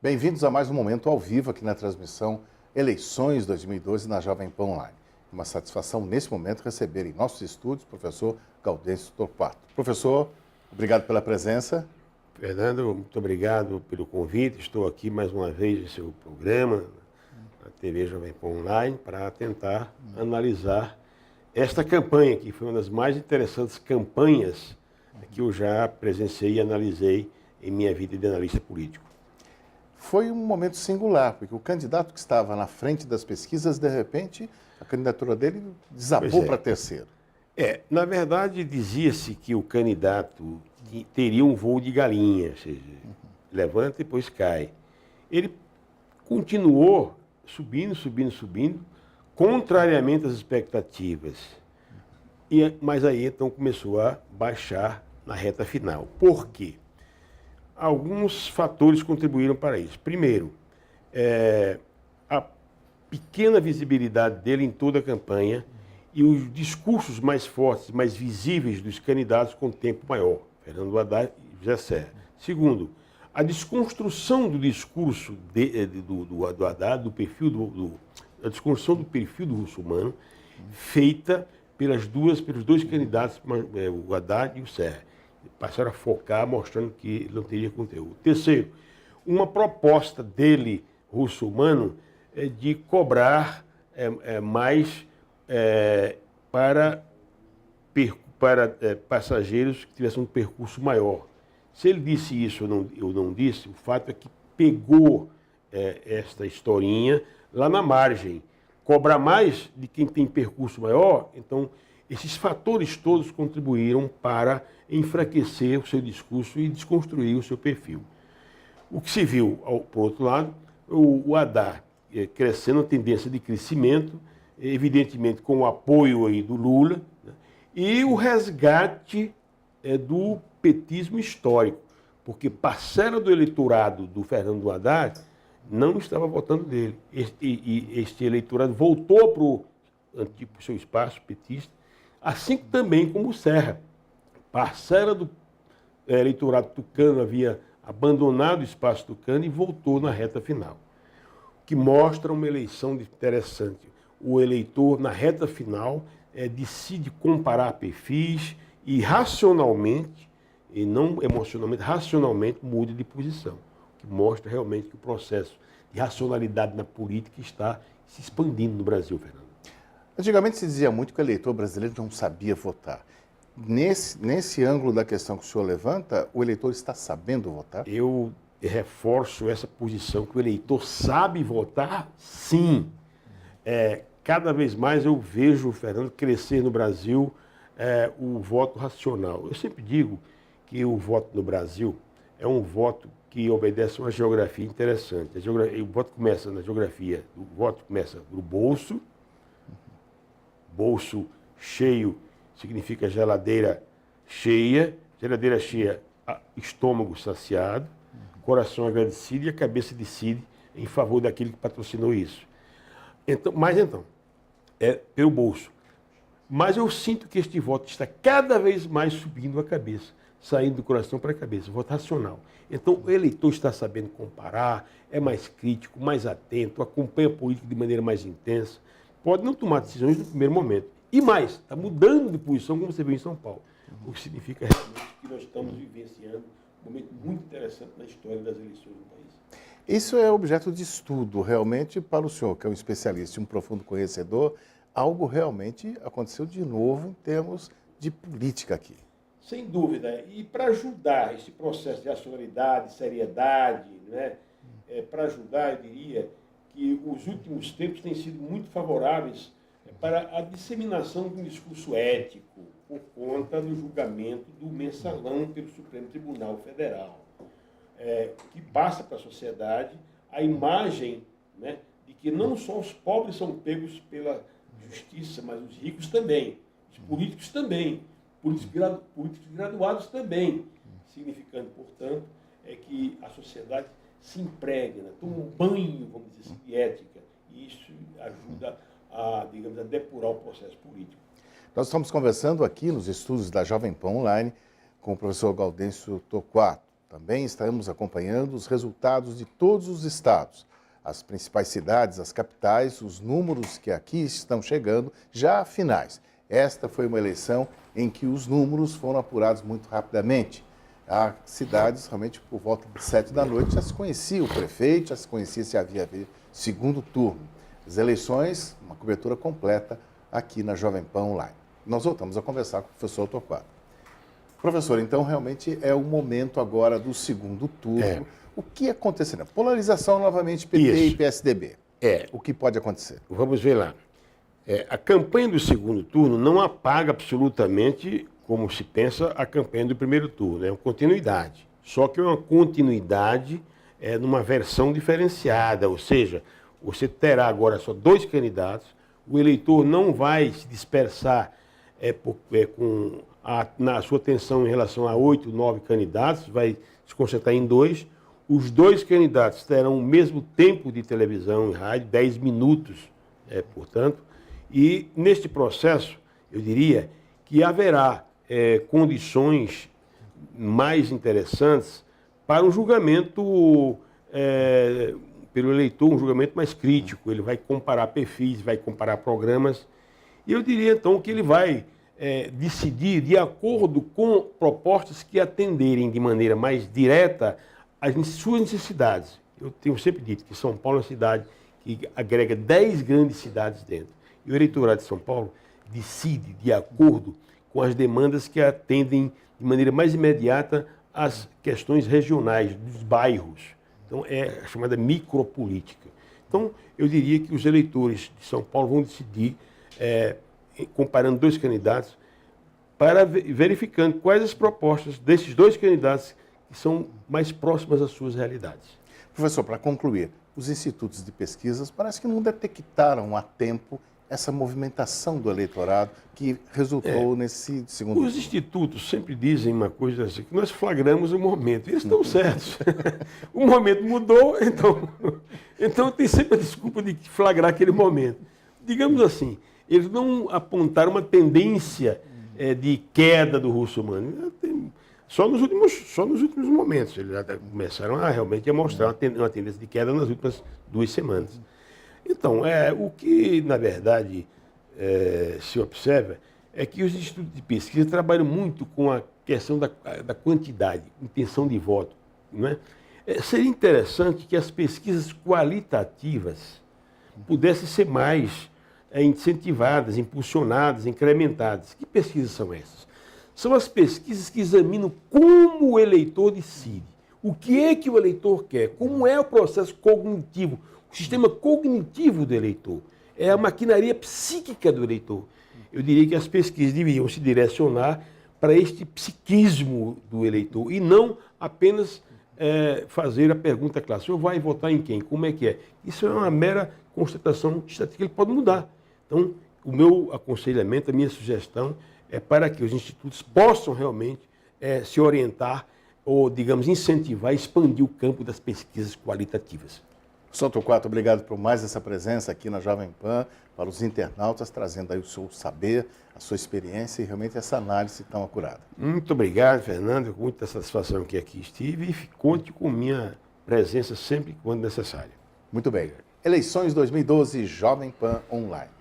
Bem-vindos a mais um momento ao vivo aqui na transmissão Eleições 2012 na Jovem Pan Online. Uma satisfação nesse momento receber em nossos estúdios o professor Gaudêncio Torquato. Professor, obrigado pela presença. Fernando, muito obrigado pelo convite. Estou aqui mais uma vez em seu programa, na TV Jovem Pan Online, para tentar analisar esta campanha, que foi uma das mais interessantes campanhas que eu já presenciei e analisei em minha vida de analista político. Foi um momento singular, porque o candidato que estava na frente das pesquisas, de repente, a candidatura dele desabou para terceiro. Na verdade, dizia-se que o candidato teria um voo de galinha, ou seja, levanta e depois cai. Ele continuou subindo, contrariamente às expectativas. Mas aí então começou a baixar na reta final. Por quê? Alguns fatores contribuíram para isso. Primeiro, a pequena visibilidade dele em toda a campanha e os discursos mais fortes, mais visíveis dos candidatos com tempo maior, Fernando Haddad e José Serra. Segundo, a desconstrução do discurso do Haddad, a desconstrução do perfil do Russomano, feita pelos dois candidatos, o Haddad e o Serra. Passaram a focar, mostrando que ele não teria conteúdo. Terceiro, uma proposta dele, Russomano, de cobrar mais para passageiros que tivessem um percurso maior. Se ele disse isso ou eu não disse, o fato é que pegou esta historinha lá na margem. Cobrar mais de quem tem percurso maior, então esses fatores todos contribuíram para enfraquecer o seu discurso e desconstruir o seu perfil. O que se viu, por outro lado, o Haddad crescendo, a tendência de crescimento, evidentemente com o apoio aí do Lula, né, e o resgate do petismo histórico, porque parcela do eleitorado do Fernando Haddad não estava votando dele. Este eleitorado voltou para o seu espaço petista, assim também como o Serra. Parcela do eleitorado tucano havia abandonado o espaço tucano e voltou na reta final. O que mostra uma eleição interessante. O eleitor, na reta final, decide comparar perfis e racionalmente, e não emocionalmente, racionalmente muda de posição. O que mostra realmente que o processo de racionalidade na política está se expandindo no Brasil, Fernando. Antigamente se dizia muito que o eleitor brasileiro não sabia votar. Nesse ângulo da questão que o senhor levanta, o eleitor está sabendo votar? Eu reforço essa posição que o eleitor sabe votar, sim. Cada vez mais eu vejo, Fernando, crescer no Brasil o voto racional. Eu sempre digo que o voto no Brasil é um voto que obedece a uma geografia interessante. O voto começa na geografia, o voto começa no bolso. Bolso cheio significa geladeira cheia, estômago saciado, coração agradecido e a cabeça decide em favor daquele que patrocinou isso. Então, é pelo bolso. Mas eu sinto que este voto está cada vez mais subindo a cabeça, saindo do coração para a cabeça, voto racional. Então, o eleitor está sabendo comparar, é mais crítico, mais atento, acompanha a política de maneira mais intensa, pode não tomar decisões no primeiro momento. E mais, está mudando de posição, como você viu em São Paulo. O que significa realmente que nós estamos vivenciando um momento muito interessante na história das eleições do país. Isso é objeto de estudo, realmente, para o senhor, que é um especialista e um profundo conhecedor. Algo realmente aconteceu de novo em termos de política aqui. Sem dúvida. E para ajudar esse processo de racionalidade, seriedade, né, para ajudar, eu diria que os últimos tempos têm sido muito favoráveis para a disseminação de um discurso ético por conta do julgamento do mensalão pelo Supremo Tribunal Federal, que passa para a sociedade a imagem, né, de que não só os pobres são pegos pela justiça, mas os ricos também, os políticos também, políticos graduados também, significando, portanto, que a sociedade se impregna, toma um banho, vamos dizer assim, de ética, e isso ajuda a depurar o processo político. Nós estamos conversando aqui nos estúdios da Jovem Pan Online com o professor Gaudêncio Torquato. Também estamos acompanhando os resultados de todos os estados. As principais cidades, as capitais, os números que aqui estão chegando já finais. Esta foi uma eleição em que os números foram apurados muito rapidamente. Há cidades, realmente, por volta de 7 da noite, já se conhecia o prefeito, já se conhecia se havia segundo turno. As eleições, uma cobertura completa aqui na Jovem Pan Online. Nós voltamos a conversar com o professor Torquato. Professor, então realmente é o momento agora do segundo turno. O que acontecerá? Polarização novamente PT e PSDB. O que pode acontecer? Vamos ver lá. A campanha do segundo turno não apaga absolutamente, como se pensa, a campanha do primeiro turno. É uma continuidade. Só que é uma continuidade numa versão diferenciada, ou seja, você terá agora só 2 candidatos, o eleitor não vai se dispersar na sua atenção em relação a 8, 9 candidatos, vai se concentrar em 2. Os 2 candidatos terão o mesmo tempo de televisão e rádio, 10 minutos, portanto, e neste processo, eu diria que haverá condições mais interessantes para um julgamento pelo eleitor, um julgamento mais crítico. Ele vai comparar perfis, vai comparar programas, e eu diria então que ele vai decidir de acordo com propostas que atenderem de maneira mais direta às suas necessidades. Eu tenho sempre dito que São Paulo é uma cidade que agrega 10 grandes cidades dentro. E o eleitorado de São Paulo decide de acordo com as demandas que atendem de maneira mais imediata às questões regionais, dos bairros. Então, é a chamada micropolítica. Então, eu diria que os eleitores de São Paulo vão decidir, comparando 2 candidatos, verificando quais as propostas desses 2 candidatos que são mais próximas às suas realidades. Professor, para concluir, os institutos de pesquisas parece que não detectaram a tempo essa movimentação do eleitorado que resultou nesse segundo turno. Os institutos sempre dizem uma coisa assim, que nós flagramos o momento. E eles estão certos. O momento mudou, então tem sempre a desculpa de flagrar aquele momento. Digamos assim, eles não apontaram uma tendência de queda do russo-humano. Só nos últimos momentos. Eles já começaram realmente a mostrar uma tendência de queda nas últimas 2 semanas. Então, o que, na verdade, se observa é que os institutos de pesquisa trabalham muito com a questão da quantidade, intenção de voto. Não é? Seria interessante que as pesquisas qualitativas pudessem ser mais incentivadas, impulsionadas, incrementadas. Que pesquisas são essas? São as pesquisas que examinam como o eleitor decide, o que é que o eleitor quer, como é o processo cognitivo, o sistema cognitivo do eleitor, é a maquinaria psíquica do eleitor. Eu diria que as pesquisas deveriam se direcionar para este psiquismo do eleitor e não apenas fazer a pergunta clássica: o senhor vai votar em quem? Como é que é? Isso é uma mera constatação estatística, ele pode mudar. Então, o meu aconselhamento, a minha sugestão é para que os institutos possam realmente se orientar ou, digamos, incentivar, expandir o campo das pesquisas qualitativas. Professor Torquato, obrigado por mais essa presença aqui na Jovem Pan, para os internautas, trazendo aí o seu saber, a sua experiência e realmente essa análise tão acurada. Muito obrigado, Fernando, com muita satisfação que aqui estive e conte com minha presença sempre quando necessária. Muito bem. Eleições 2012, Jovem Pan Online.